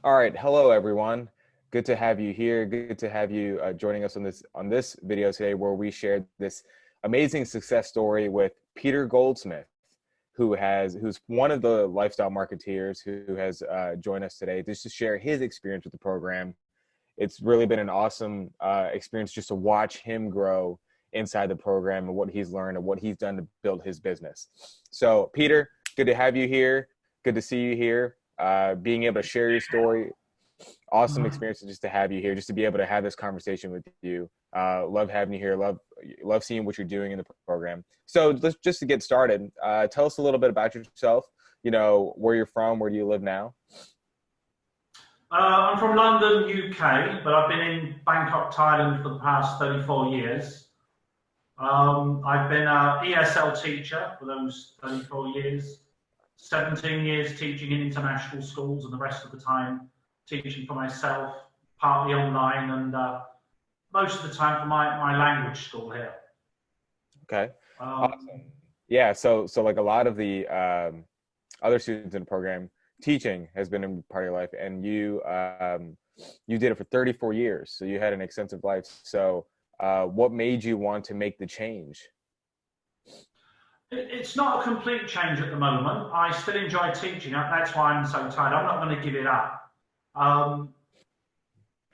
All right, hello everyone. Good to have you here. Good to have you joining us on this video today, where we shared this amazing success story with Peter Goldsmith, who's one of the lifestyle marketeers who has joined us today just to share his experience with the program. It's really been an awesome experience just to watch him grow inside the program and what he's learned and what he's done to build his business. So, Peter, good to have you here. Good to see you here. Being able to share your story, awesome experience just to have you here, just to be able to have this conversation with you. Love having you here. Love seeing what you're doing in the program. So just to get started, tell us a little bit about yourself. You know, where you're from, where do you live now? I'm from London, UK, but I've been in Bangkok, Thailand for the past 34 years. I've been an ESL teacher for those 34 years, 17 years teaching in international schools, and the rest of the time teaching for myself, partly online, and most of the time for my language school here. Okay. Awesome. Yeah. So like a lot of the other students in the program, teaching has been a part of your life, and you did it for 34 years. So you had an extensive life. So what made you want to make the change? It's not a complete change at the moment. I still enjoy teaching. That's why I'm so tired. I'm not going to give it up.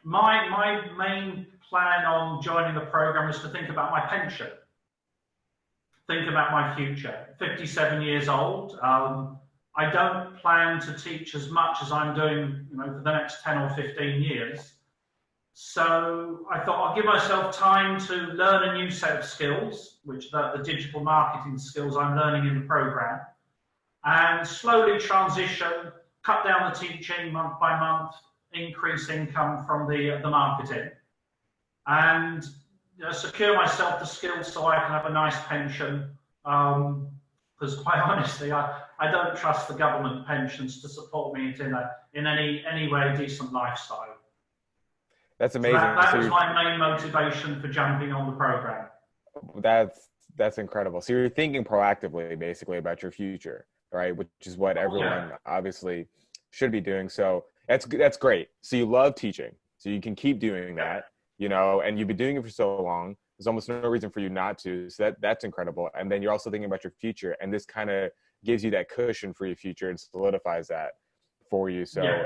My main plan on joining the program is to think about my pension, think about my future. 57 years old. I don't plan to teach as much as I'm doing, for the next 10 or 15 years. So I thought I'll give myself time to learn a new set of skills, which the digital marketing skills I'm learning in the program, and slowly transition, cut down the teaching month by month, increase income from the marketing, and secure myself the skills so I can have a nice pension. Because quite honestly, I don't trust the government pensions to support me in any way decent lifestyle. That's amazing. So that was my main motivation for jumping on the program. That's incredible. So you're thinking proactively, basically, about your future, right? Which is what everyone obviously should be doing. So that's great. So you love teaching, so you can keep doing that, and you've been doing it for so long. There's almost no reason for you not to. So that's incredible. And then you're also thinking about your future, and this kind of gives you that cushion for your future and solidifies that for you. So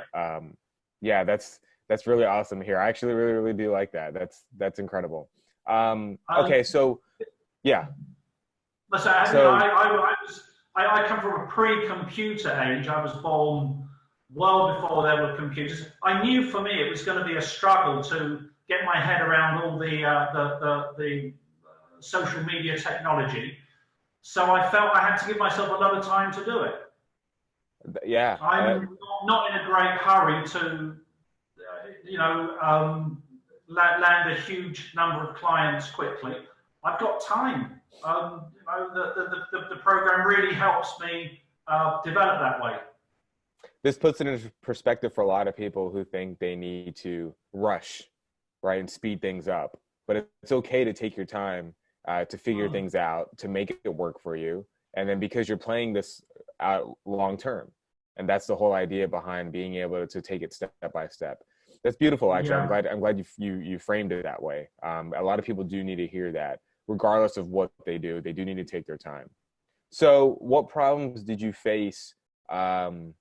that's really awesome here. I actually really, really do like that. That's incredible. Okay, so yeah. So I come from a pre-computer age. I was born well before there were computers. I knew for me it was going to be a struggle to get my head around all the social media technology. So I felt I had to give myself a lot of time to do it. Yeah. I'm not in a great hurry to, land a huge number of clients quickly. I've got time. The program really helps me develop that way. This puts it into perspective for a lot of people who think they need to rush, right, and speed things up. But it's okay to take your time to figure things out, to make it work for you. And then because you're playing this out long term, and that's the whole idea behind being able to take it step by step. That's beautiful, actually. Yeah. I'm glad you framed it that way. A lot of people do need to hear that, regardless of what they do need to take their time. So what problems did you face that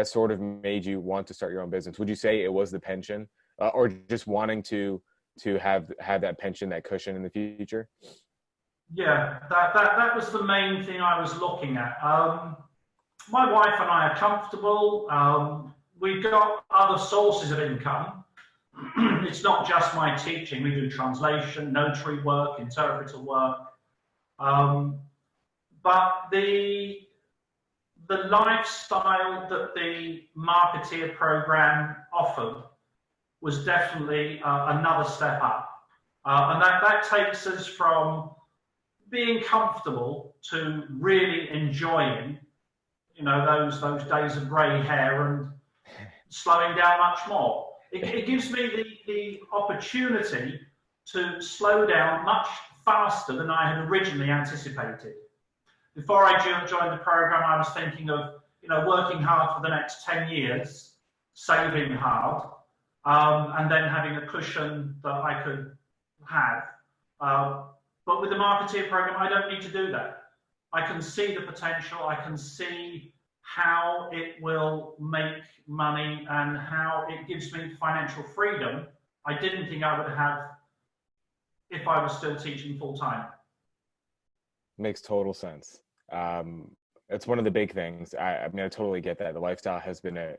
sort of made you want to start your own business? Would you say it was the pension, or just wanting to have that pension, that cushion in the future? Yeah, that was the main thing I was looking at. My wife and I are comfortable. We've got other sources of income. It's not just my teaching. We do translation, notary work, interpreter work. But the lifestyle that the marketeer program offered was definitely another step up. And that takes us from being comfortable to really enjoying, those days of grey hair and slowing down much more. It gives me the opportunity to slow down much faster than I had originally anticipated. Before I joined the program, I was thinking of working hard for the next 10 years saving hard, and then having a cushion that I could have. But with the marketeer program, I don't need to do that. I can see the potential. I can see how it will make money and how it gives me financial freedom I didn't think I would have if I was still teaching full time. Makes total sense. It's one of the big things. I mean, I totally get that. The lifestyle has been it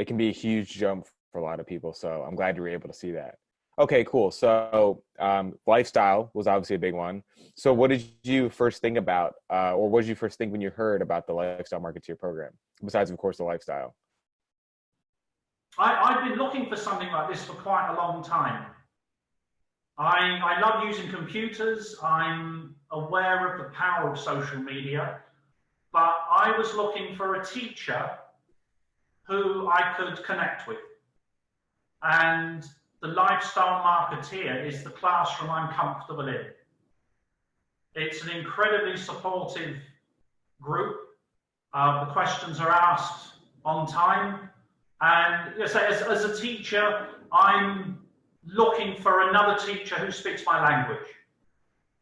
can be a huge jump for a lot of people. So I'm glad you were able to see that. Okay, cool. So lifestyle was obviously a big one. So what did you first think about, or what did you first think when you heard about the Lifestyle Marketeer program, besides, of course, the lifestyle? I've been looking for something like this for quite a long time. I love using computers. I'm aware of the power of social media, but I was looking for a teacher who I could connect with. And the Lifestyle Marketeer is the classroom I'm comfortable in. It's an incredibly supportive group. The questions are asked on time. And as a teacher, I'm looking for another teacher who speaks my language.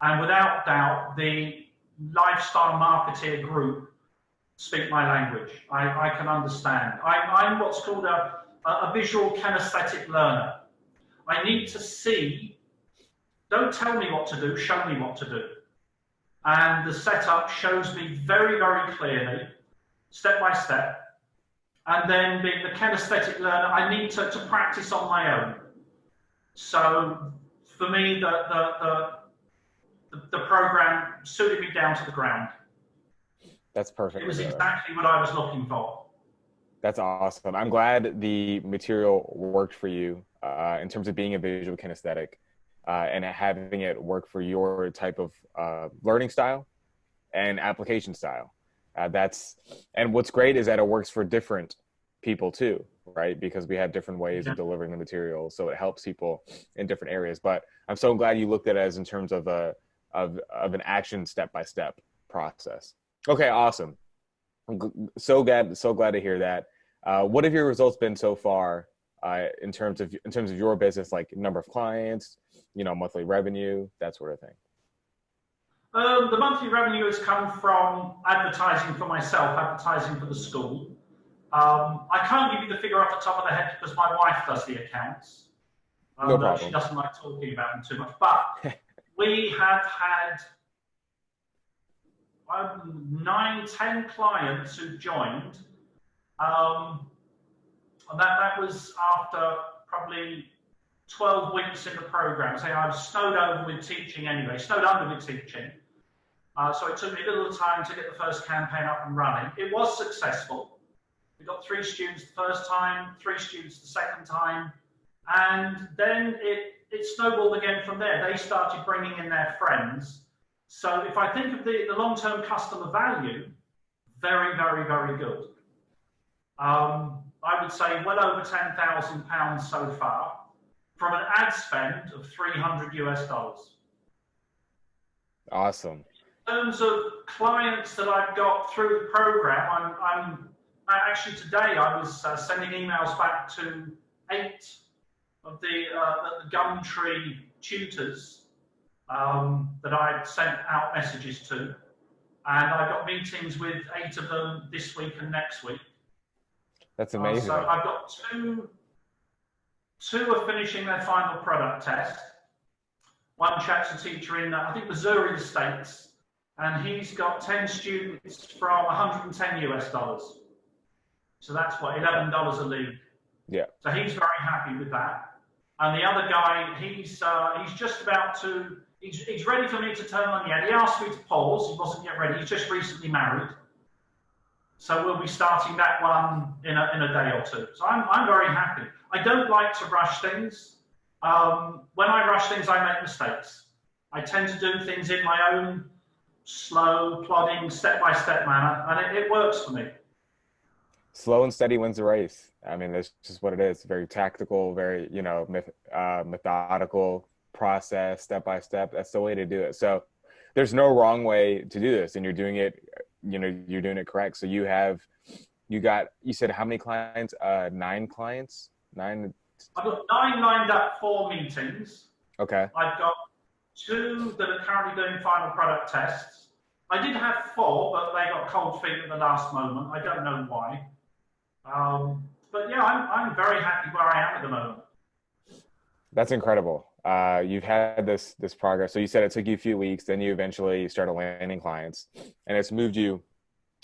And without doubt, the Lifestyle Marketeer group speak my language. I can understand. I'm what's called a visual kinesthetic learner. I need to see, don't tell me what to do, show me what to do. And the setup shows me very, very clearly, step by step. And then being the kinesthetic learner, I need to practice on my own. So for me, the program suited me down to the ground. That's perfect. It was exactly what I was looking for. That's awesome. I'm glad the material worked for you in terms of being a visual kinesthetic and having it work for your type of learning style and application style. And what's great is that it works for different people too, right? Because we have different ways of delivering the material, so it helps people in different areas. But I'm so glad you looked at it as in terms of an action step-by-step process. Okay, awesome. I'm so glad to hear that. What have your results been so far in terms of your business, like number of clients, monthly revenue, that sort of thing? The monthly revenue has come from advertising for myself, advertising for the school. I can't give you the figure off the top of the head because my wife does the accounts. No problem. She doesn't like talking about them too much. But we have had 9-10 clients who joined. And that was after probably 12 weeks in the program. So I was snowed over with teaching anyway, snowed under with teaching. So it took me a little time to get the first campaign up and running. It was successful. We got 3 students the first time, 3 students the second time, and then it snowballed again from there. They started bringing in their friends. So if I think of the long-term customer value, very, very, very good. I would say well over £10,000 so far from an ad spend of $300. Awesome. In terms of clients that I've got through the program, I'm actually today I was sending emails back to 8 of the Gumtree tutors that I'd sent out messages to, and I've got meetings with 8 of them this week and next week. That's amazing. So I've got two are finishing their final product test. One chap's a teacher in, I think, Missouri, the States, and he's got 10 students from $110. So that's what, $11 a lead. Yeah. So he's very happy with that. And the other guy, he's just about to, he's ready for me to turn on the ad. He asked me to pause. He wasn't yet ready. He's just recently married. So we'll be starting that one in a day or two. So I'm very happy. I don't like to rush things. When I rush things, I make mistakes. I tend to do things in my own slow, plodding, step-by-step manner, and it works for me. Slow and steady wins the race. I mean, that's just what it is. Very tactical, very, methodical process, step-by-step. That's the way to do it. So there's no wrong way to do this, and you're doing it, you're doing it correct. So you have you said how many clients? 9 clients? 9? I've got 9 lined up for meetings. Okay. I've got 2 that are currently doing final product tests. I did have 4, but they got cold feet at the last moment. I don't know why. But yeah, I'm very happy where I am at the moment. That's incredible. You've had this progress. So you said it took you a few weeks, then you eventually started landing clients, and it's moved you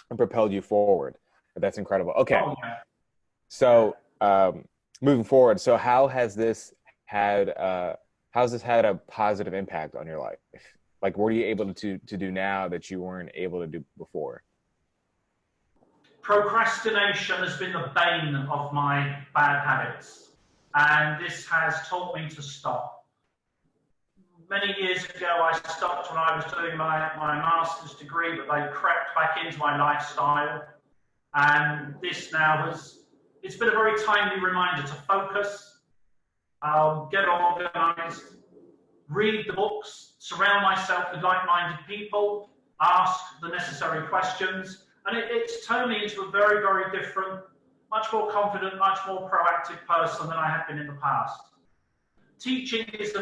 and propelled you forward. That's incredible. Okay. Oh, yeah. So moving forward, so how's this had a positive impact on your life? Like, what are you able to do now that you weren't able to do before? Procrastination has been the bane of my bad habits, and this has taught me to stop. Many years ago, I stopped when I was doing my master's degree, but they crept back into my lifestyle. And this now it's been a very timely reminder to focus, get organized, read the books, surround myself with like-minded people, ask the necessary questions. And it's turned me into a very, very different, much more confident, much more proactive person than I have been in the past. Teaching is it's a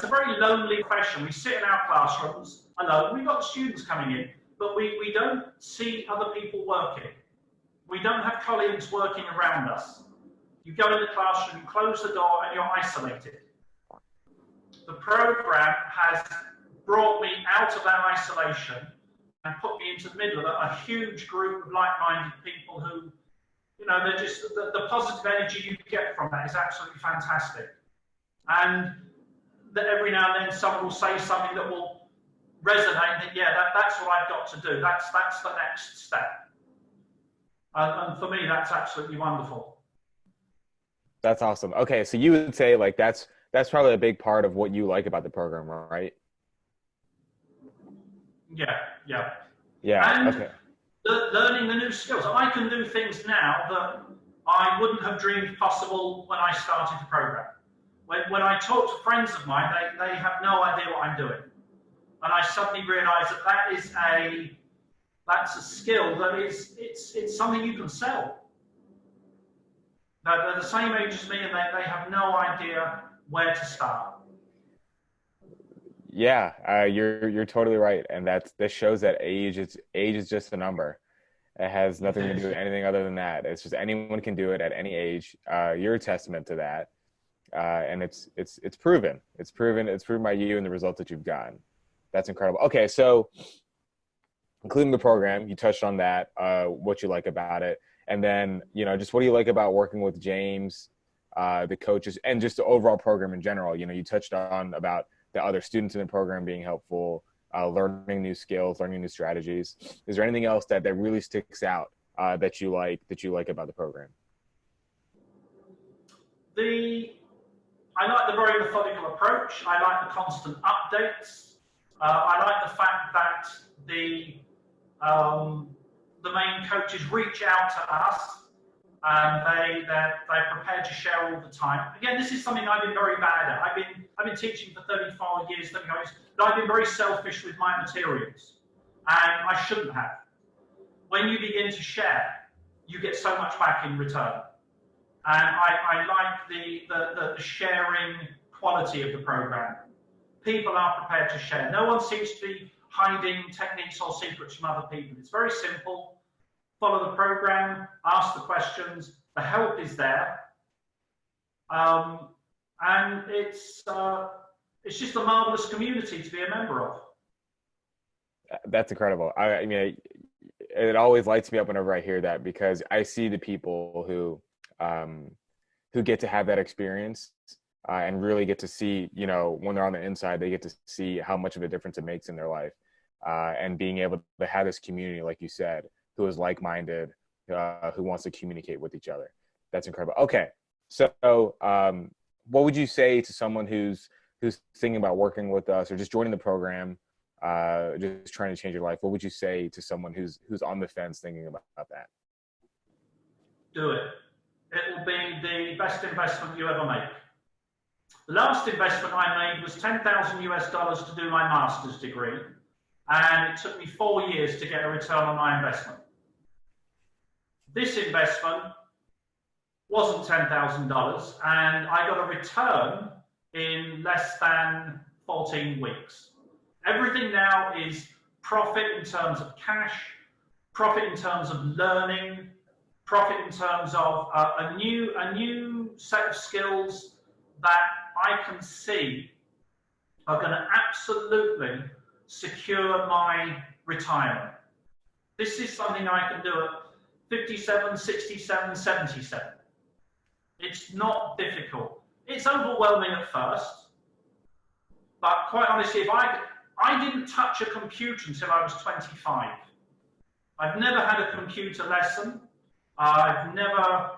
very lonely profession. We sit in our classrooms alone. We've got students coming in, but we don't see other people working. We don't have colleagues working around us. You go in the classroom, you close the door, and you're isolated. The program has brought me out of that isolation and put me into the middle of a huge group of like-minded people who, they're just, the positive energy you get from that is absolutely fantastic. And that every now and then someone will say something that will resonate, that, yeah, that's what I've got to do. That's the next step. And for me, that's absolutely wonderful. That's awesome. Okay, so you would say like that's probably a big part of what you like about the program, right? Yeah. Yeah. And okay. Learning the new skills. I can do things now that I wouldn't have dreamed possible when I started the program. When I talk to friends of mine, they have no idea what I'm doing. And I suddenly realize that's a skill that it's something you can sell. They're the same age as me, and they have no idea where to start. Yeah, you're totally right, and this shows that age is just a number. It has nothing to do with anything other than that. It's just anyone can do it at any age. You're a testament to that, and it's proven. It's proven by you and the results that you've gotten. That's incredible. Okay, so including the program, you touched on that, what you like about it, and then just what do you like about working with James, the coaches, and just the overall program in general. You touched on about the other students in the program being helpful, learning new skills, learning new strategies. Is there anything else that really sticks out that you like about the program? I like the very methodical approach. I like the constant updates. I like the fact that the main coaches reach out to us, and they're prepared to share all the time. Again, this is something I've been very bad at. I've been teaching for 34 years, but I've been very selfish with my materials, and I shouldn't have. When you begin to share, you get so much back in return, and I like the sharing quality of the program. People are prepared to share. No one seems to be hiding techniques or secrets from other people. It's very simple. Follow the program, ask the questions, the help is there. And it's just a marvelous community to be a member of. That's incredible. I mean, it always lights me up whenever I hear that, because I see the people who get to have that experience and really get to see, when they're on the inside, they get to see how much of a difference it makes in their life. And being able to have this community, like you said, who is like-minded, who wants to communicate with each other. That's incredible. Okay. So what would you say to someone who's thinking about working with us or just joining the program, just trying to change your life? What would you say to someone who's on the fence thinking about that? Do it. It will be the best investment you ever make. The last investment I made was $10,000 to do my master's degree, and it took me 4 years to get a return on my investment. This investment wasn't $10,000, and I got a return in less than 14 weeks. Everything now is profit in terms of cash, profit in terms of learning, profit in terms of a new set of skills that I can see are going to absolutely secure my retirement. This is something I can do at 57, 67, 77. It's not difficult. It's overwhelming at first, but quite honestly, if I didn't touch a computer until I was 25. I've never had a computer lesson. I've never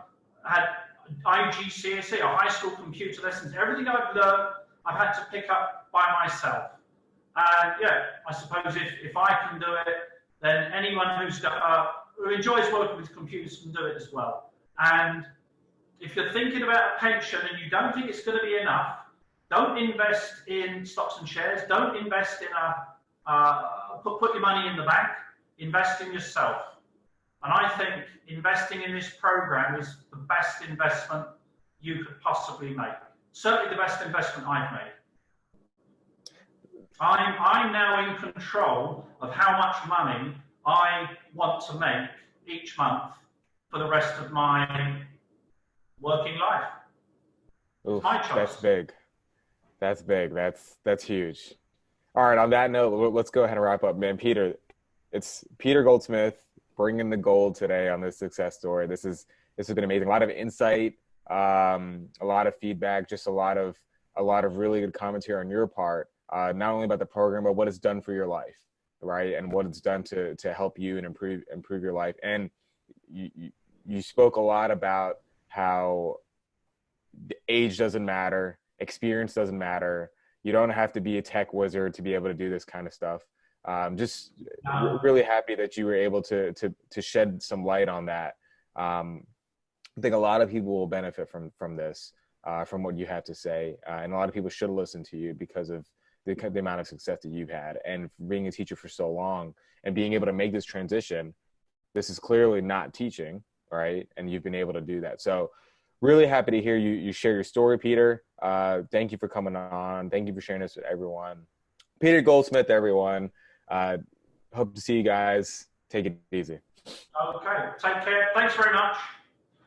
had IGCSE or high school computer lessons. Everything I've learned, I've had to pick up by myself. And yeah, I suppose if I can do it, then anyone who enjoys working with computers can do it as well. And if you're thinking about a pension and you don't think it's going to be enough, don't invest in stocks and shares. Don't invest in put your money in the bank. Invest in yourself. And I think investing in this program is the best investment you could possibly make. Certainly the best investment I've made. I'm now in control of how much money I want to make each month for the rest of my working life. Oof, my choice. That's big. That's big. That's huge. All right. On that note, let's go ahead and wrap up, man. Peter, it's Peter Goldsmith bringing the gold today on this success story. This has been amazing. A lot of insight, a lot of feedback, just a lot of really good commentary on your part. Not only about the program, but what it's done for your life, right? And what it's done to help you and improve your life. And you spoke a lot about how age doesn't matter, experience doesn't matter. You don't have to be a tech wizard to be able to do this kind of stuff. Just really happy that you were able to shed some light on that. I think a lot of people will benefit from this, from what you have to say, and a lot of people should listen to you because of the amount of success that you've had, and being a teacher for so long and being able to make this transition. This is clearly not teaching, right? And you've been able to do that. So really happy to hear you share your story, Peter. Thank you for coming on. Thank you for sharing this with everyone. Peter Goldsmith, everyone. Hope to see you guys. Take it easy. Okay. Take care. Thanks very much.